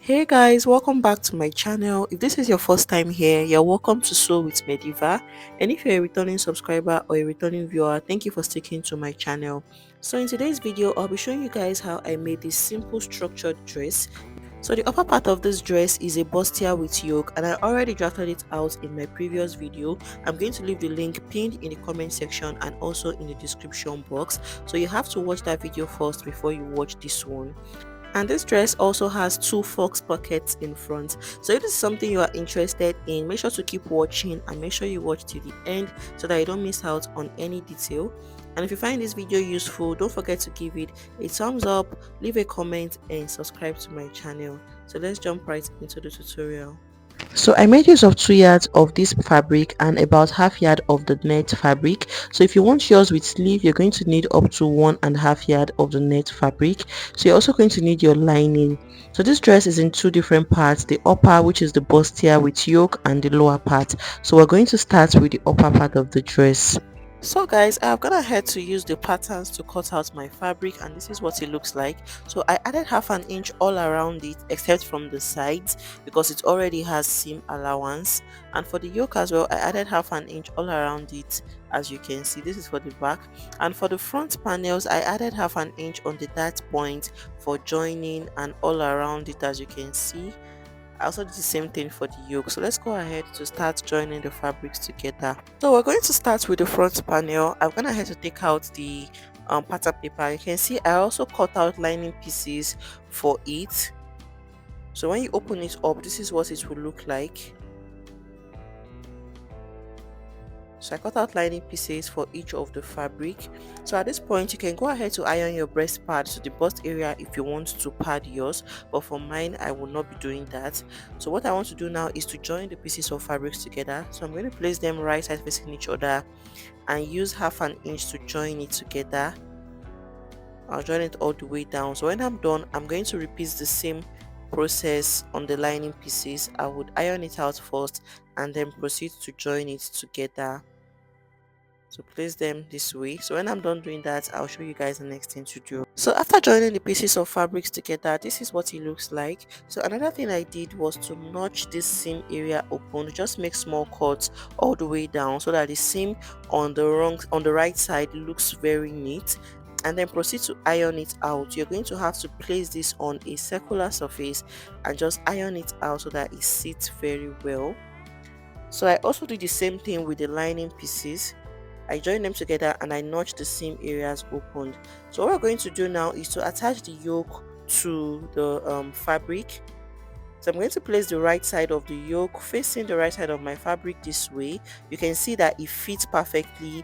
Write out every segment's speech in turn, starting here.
Hey guys, welcome back to my channel. If this is your first time here, you're welcome to Sew with Mediva. And if you're a returning subscriber or a returning viewer, thank you for sticking to my channel. So in today's video, I'll be showing you guys how I made this simple structured dress. So the upper part of this dress is a bustier with yoke, and I already drafted it out in my previous video. I'm going to leave the link pinned in the comment section and also in the description box. So you have to watch that video first before you watch this one. And this dress also has two fox pockets in front. So if this is something you are interested in, make sure to keep watching and make sure you watch till the end so that you don't miss out on any detail. And if you find this video useful, don't forget to give it a thumbs up, leave a comment and subscribe to my channel. So let's jump right into the tutorial. So I made use of 2 yards of this fabric and about half yard of the net fabric. So if you want yours with sleeve, you're going to need up to 1.5 yard of the net fabric. So you're also going to need your lining. So this dress is in two different parts, the upper, which is the bustier with yoke, and the lower part. So we're going to start with the upper part of the dress. So guys, I've gone ahead to use the patterns to cut out my fabric, and this is what it looks like. So I added half an inch all around it except from the sides because it already has seam allowance. And for the yoke as well, I added half an inch all around it. As you can see, this is for the back, and for the front panels I added half an inch on the dart point for joining and all around it. As you can see, I also did the same thing for the yoke. So let's go ahead to start joining the fabrics together. So we're going to start with the front panel. I'm gonna ahead to take out the pattern paper. You can see I also cut out lining pieces for it. So when you open it up, this is what it will look like. So I cut out lining pieces for each of the fabric. So at this point you can go ahead to iron your breast pad to the bust area if you want to pad yours, but for mine I will not be doing that. So what I want to do now is to join the pieces of fabrics together. So I'm going to place them right side facing each other and use half an inch to join it together. I'll join it all the way down. So when I'm done, I'm going to repeat the same process on the lining pieces. I would iron it out first and then proceed to join it together. So place them this way. So when I'm done doing that, I'll show you guys the next thing to do. So after joining the pieces of fabrics together, this is what it looks like. So another thing I did was to notch this seam area open, just make small cuts all the way down so that the seam on the right side looks very neat, and then proceed to iron it out. You're going to have to place this on a circular surface and just iron it out so that it sits very well. So I also do the same thing with the lining pieces. I join them together and I notch the seam areas opened. So what we're going to do now is to attach the yoke to the fabric. So I'm going to place the right side of the yoke facing the right side of my fabric this way. You can see that it fits perfectly.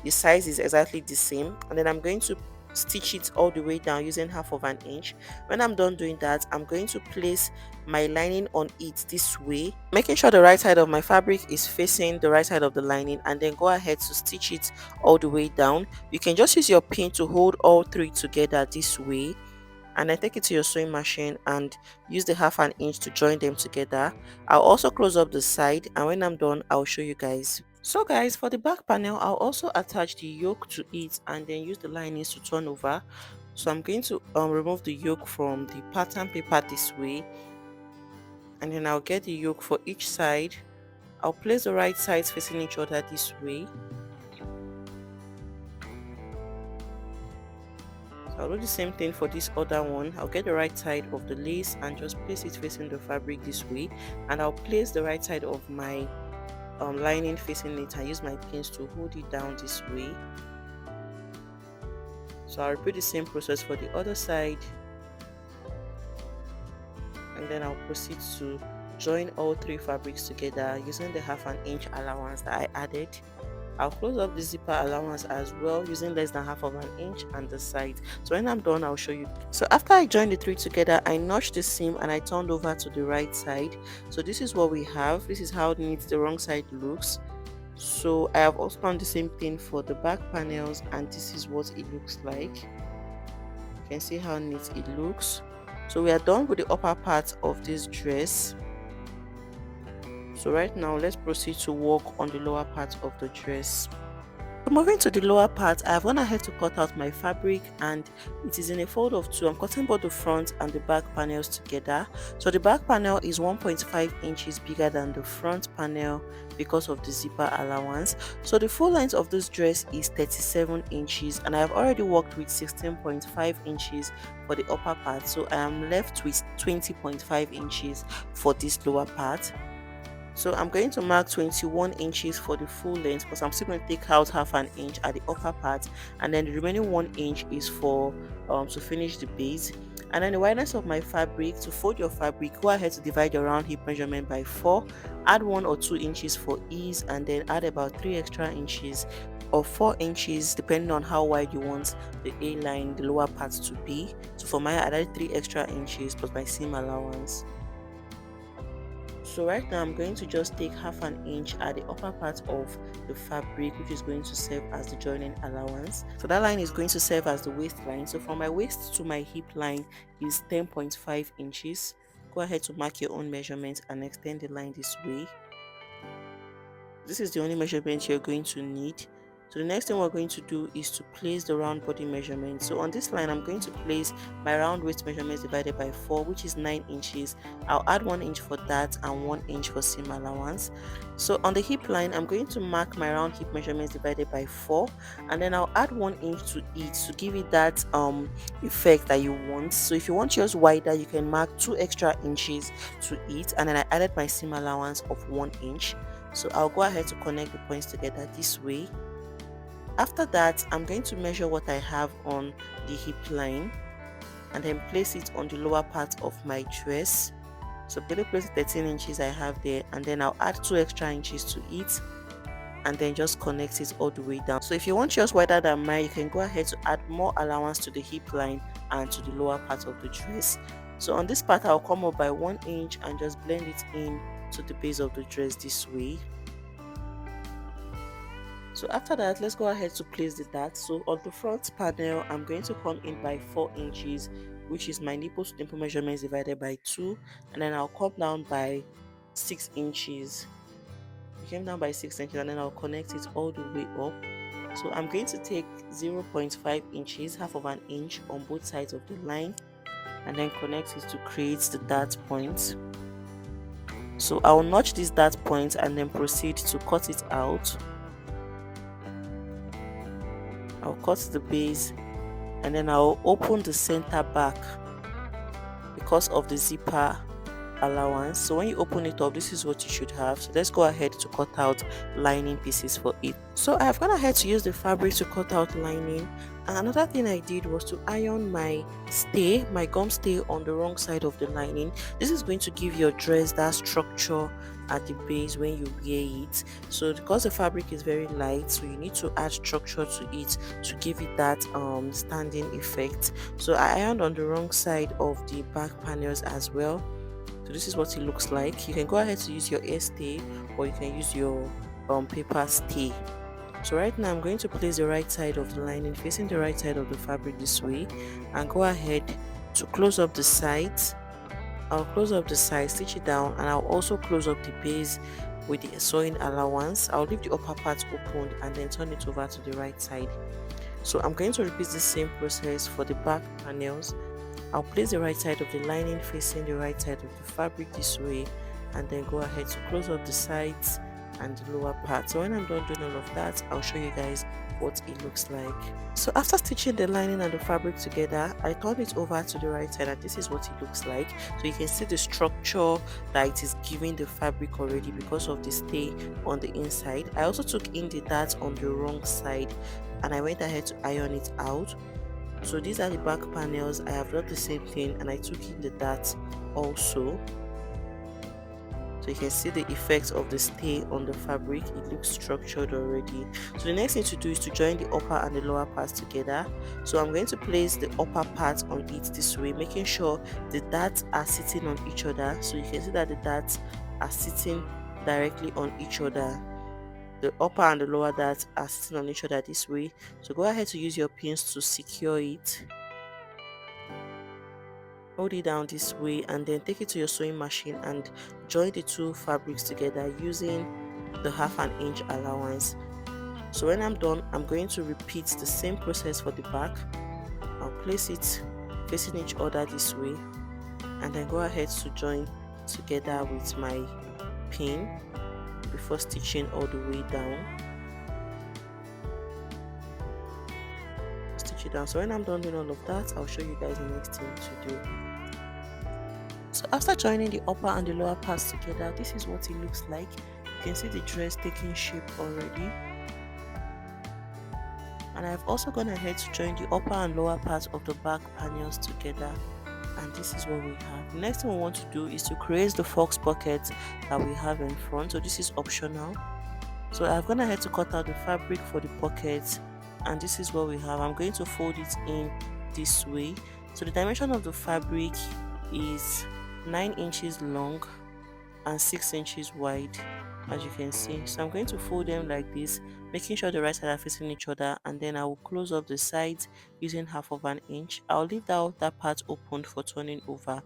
The size is exactly the same, and then I'm going to stitch it all the way down using half of an inch. When I'm done doing that, I'm going to place my lining on it this way, making sure the right side of my fabric is facing the right side of the lining, and then go ahead to stitch it all the way down. You can just use your pin to hold all three together this way, and then take it to your sewing machine and use the half an inch to join them together. I'll also close up the side, and when I'm done I'll show you guys. So guys, for the back panel I'll also attach the yoke to it and then use the linings to turn over. So I'm going to remove the yoke from the pattern paper this way, and then I'll get the yoke for each side. I'll place the right sides facing each other this way. So I'll do the same thing for this other one. I'll get the right side of the lace and just place it facing the fabric this way, and I'll place the right side of my lining facing it and use my pins to hold it down this way. So I'll repeat the same process for the other side, and then I'll proceed to join all three fabrics together using the half an inch allowance that I added. I'll close up the zipper allowance as well using less than half of an inch and the side. So when I'm done I'll show you. So after I joined the three together, I notched the seam and I turned over to the right side. So this is what we have. This is how neat the wrong side looks. So I have also done the same thing for the back panels, and this is what it looks like. You can see how neat it looks. So we are done with the upper part of this dress. So right now let's proceed to work on the lower part of the dress. So moving to the lower part, I have gone ahead to cut out my fabric, and it is in a fold of 2. I'm cutting both the front and the back panels together. So the back panel is 1.5 inches bigger than the front panel because of the zipper allowance. So the full length of this dress is 37 inches, and I have already worked with 16.5 inches for the upper part. So I am left with 20.5 inches for this lower part. So I'm going to mark 21 inches for the full length, because I'm still going to take out half an inch at the upper part, and then the remaining 1 inch is for to finish the base. And then the wideness of my fabric, to fold your fabric, go ahead to divide your round hip measurement by 4, add 1 or 2 inches for ease, and then add about 3 extra inches or 4 inches depending on how wide you want the A-line, the lower part, to be. So for mine, I added 3 extra inches plus my seam allowance. So right now I'm going to just take half an inch at the upper part of the fabric, which is going to serve as the joining allowance. So that line is going to serve as the waistline. So from my waist to my hip line is 10.5 inches. Go ahead to mark your own measurement and extend the line this way. This is the only measurement you're going to need. So the next thing we're going to do is to place the round body measurement. So on this line, I'm going to place my round waist measurements divided by 4, which is 9 inches. I'll add 1 inch for that and 1 inch for seam allowance. So on the hip line, I'm going to mark my round hip measurements divided by 4, and then I'll add 1 inch to it to give it that effect that you want. So if you want yours wider, you can mark 2 extra inches to it, and then I added my seam allowance of 1 inch. So I'll go ahead to connect the points together this way. After that, I'm going to measure what I have on the hip line and then place it on the lower part of my dress. So I'm going to place 13 inches I have there, and then I'll add 2 extra inches to it and then just connect it all the way down. So if you want yours wider than mine, you can go ahead to add more allowance to the hip line and to the lower part of the dress. So on this part, I'll come up by 1 inch and just blend it in to the base of the dress this way. So after that, let's go ahead to place the dart. So on the front panel, I'm going to come in by 4 inches, which is my nipple to nipple measurements divided by 2, and then I'll come down by 6 inches. I came down by 6 inches, and then I'll connect it all the way up. So I'm going to take 0.5 inches, half of an inch on both sides of the line, and then connect it to create the dart point. So I'll notch this dart point and then proceed to cut it out. I'll cut the base, and then I'll open the center back because of the zipper allowance. So when you open it up, this is what you should have. So let's go ahead to cut out lining pieces for it. So I have gone ahead to use the fabric to cut out lining, and another thing I did was to iron my stay, my gum stay, on the wrong side of the lining. This is going to give your dress that structure at the base when you wear it. So because the fabric is very light, so you need to add structure to it to give it that standing effect. So I ironed on the wrong side of the back panels as well. So this is what it looks like. You can go ahead to use your air stay, or you can use your paper stay. So right now I'm going to place the right side of the lining facing the right side of the fabric this way, and go ahead to close up the sides. I'll close up the side, stitch it down, and I'll also close up the base with the sewing allowance. I'll leave the upper part open and then turn it over to the right side. So I'm going to repeat the same process for the back panels. I'll place the right side of the lining facing the right side of the fabric this way, and then go ahead to close up the sides and the lower part. So when I'm done doing all of that, I'll show you guys what it looks like. So after stitching the lining and the fabric together, I turned it over to the right side, and this is what it looks like. So you can see the structure that it is giving the fabric already because of the stay on the inside. I also took in the dart on the wrong side, and I went ahead to iron it out. So these are the back panels. I have done the same thing, and I took in the dart also. So you can see the effects of the stay on the fabric. It looks structured already. So the next thing to do is to join the upper and the lower parts together. So I'm going to place the upper part on it this way, making sure the darts are sitting on each other. So you can see that the darts are sitting directly on each other. The upper and the lower darts are sitting on each other this way. So go ahead to use your pins to secure it. Hold it down this way, and then take it to your sewing machine and join the two fabrics together using the half an inch allowance. So when I'm done, I'm going to repeat the same process for the back. I'll place it facing each other this way, and then go ahead to join together with my pin before stitching all the way down. Stitch it down. So when I'm done doing all of that, I'll show you guys the next thing to do. So after joining the upper and the lower parts together, this is what it looks like. You can see the dress taking shape already. And I've also gone ahead to join the upper and lower parts of the back panels together, and this is what we have. The next thing we want to do is to create the fox pocket that we have in front. So this is optional. So I've gone ahead to cut out the fabric for the pocket, and this is what we have. I'm going to fold it in this way. So the dimension of the fabric is 9 inches long and 6 inches wide, as you can see. So I'm going to fold them like this, making sure the right side are facing each other, and then I will close up the sides using half of an inch. I'll leave that part open for turning over.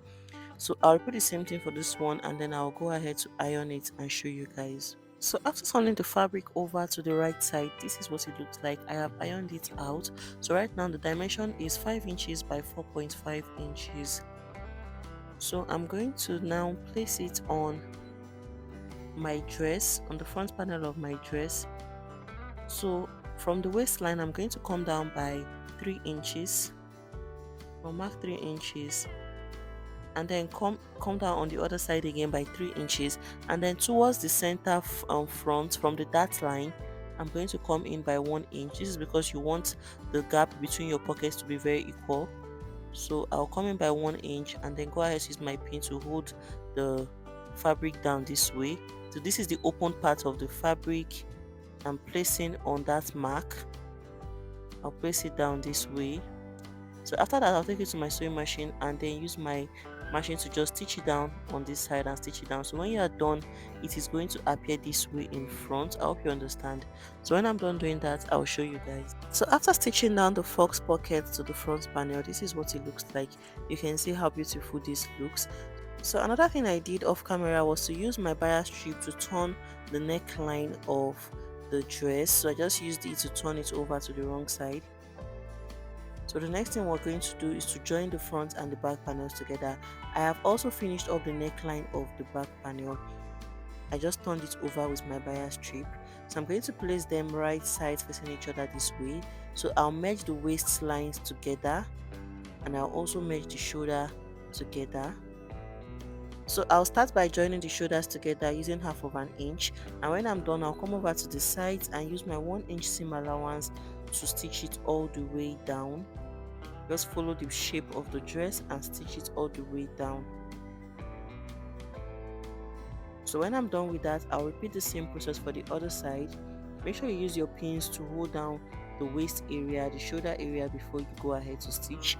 So I'll repeat the same thing for this one, and then I'll go ahead to iron it and show you guys. So after turning the fabric over to the right side, this is what it looks like. I have ironed it out. So right now the dimension is 5 inches by 4.5 inches. So I'm going to now place it on my dress, on the front panel of my dress. So from the waistline, I'm going to come down by 3 inches. I'll mark 3 inches, and then come down on the other side again by 3 inches, and then towards the center front from the dart line, I'm going to come in by 1 inch. This is because you want the gap between your pockets to be very equal. So I'll come in by 1 inch, and then go ahead to use my pin to hold the fabric down this way. So this is the open part of the fabric I'm placing on that mark. I'll place it down this way. So after that, I'll take it to my sewing machine and then use my machine to just stitch it down on this side and stitch it down. So when you are done, it is going to appear this way in front. I hope you understand. So when I'm done doing that, I'll show you guys. So after stitching down the fox pocket to the front panel, this is what it looks like. You can see how beautiful this looks. So another thing I did off camera was to use my bias strip to turn the neckline of the dress. So I just used it to turn it over to the wrong side. So the next thing we're going to do is to join the front and the back panels together. I have also finished up the neckline of the back panel. I just turned it over with my bias strip. So I'm going to place them right sides facing each other this way. So I'll merge the waist lines together, and I'll also merge the shoulder together. So I'll start by joining the shoulders together using half of an inch, and when I'm done, I'll come over to the sides and use my 1 inch seam allowance to stitch it all the way down. Just follow the shape of the dress and stitch it all the way down. So when I'm done with that, I'll repeat the same process for the other side. Make sure you use your pins to hold down the waist area, the shoulder area before you go ahead to stitch.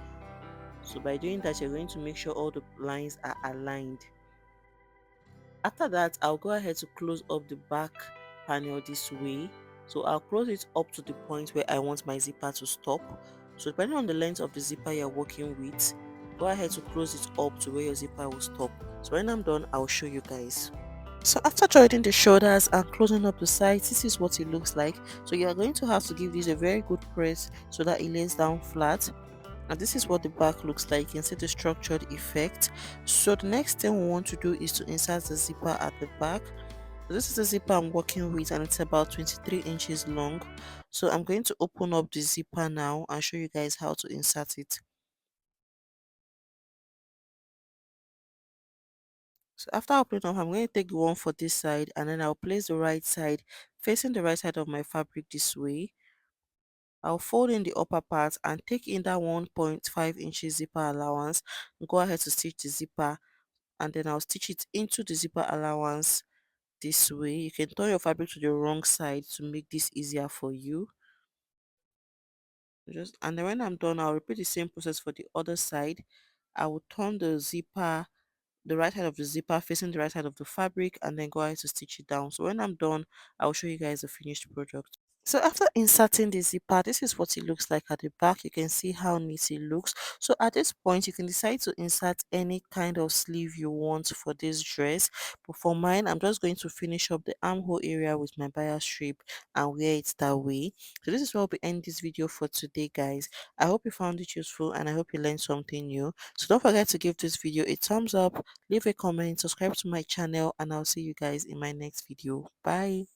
So by doing that, you're going to make sure all the lines are aligned. After that, I'll go ahead to close up the back panel this way. So I'll close it up to the point where I want my zipper to stop. So depending on the length of the zipper you're working with, go ahead to close it up to where your zipper will stop. So when I'm done, I'll show you guys. So after joining the shoulders and closing up the sides, this is what it looks like. So you are going to have to give this a very good press so that it lays down flat. And this is what the back looks like. You can see the structured effect. So the next thing we want to do is to insert the zipper at the back. So this is the zipper I'm working with, and it's about 23 inches long. So I'm going to open up the zipper now and show you guys how to insert it. So after opening up, I'm going to take the one for this side, and then I'll place the right side facing the right side of my fabric this way. I'll fold in the upper part and take in that 1.5 inches zipper allowance. Go ahead to stitch the zipper, and then I'll stitch it into the zipper allowance this way. You can turn your fabric to the wrong side to make this easier for you. And then when I'm done, I'll repeat the same process for the other side. I will turn the zipper, the right side of the zipper facing the right side of the fabric, and then go ahead to stitch it down. So when I'm done, I'll show you guys the finished product. So after inserting the zipper, this is what it looks like at the back. You can see how neat it looks. So at this point, you can decide to insert any kind of sleeve you want for this dress. But for mine, I'm just going to finish up the armhole area with my bias strip and wear it that way. So this is where we end this video for today, guys. I hope you found it useful and I hope you learned something new. So don't forget to give this video a thumbs up, leave a comment, subscribe to my channel, and I'll see you guys in my next video. Bye.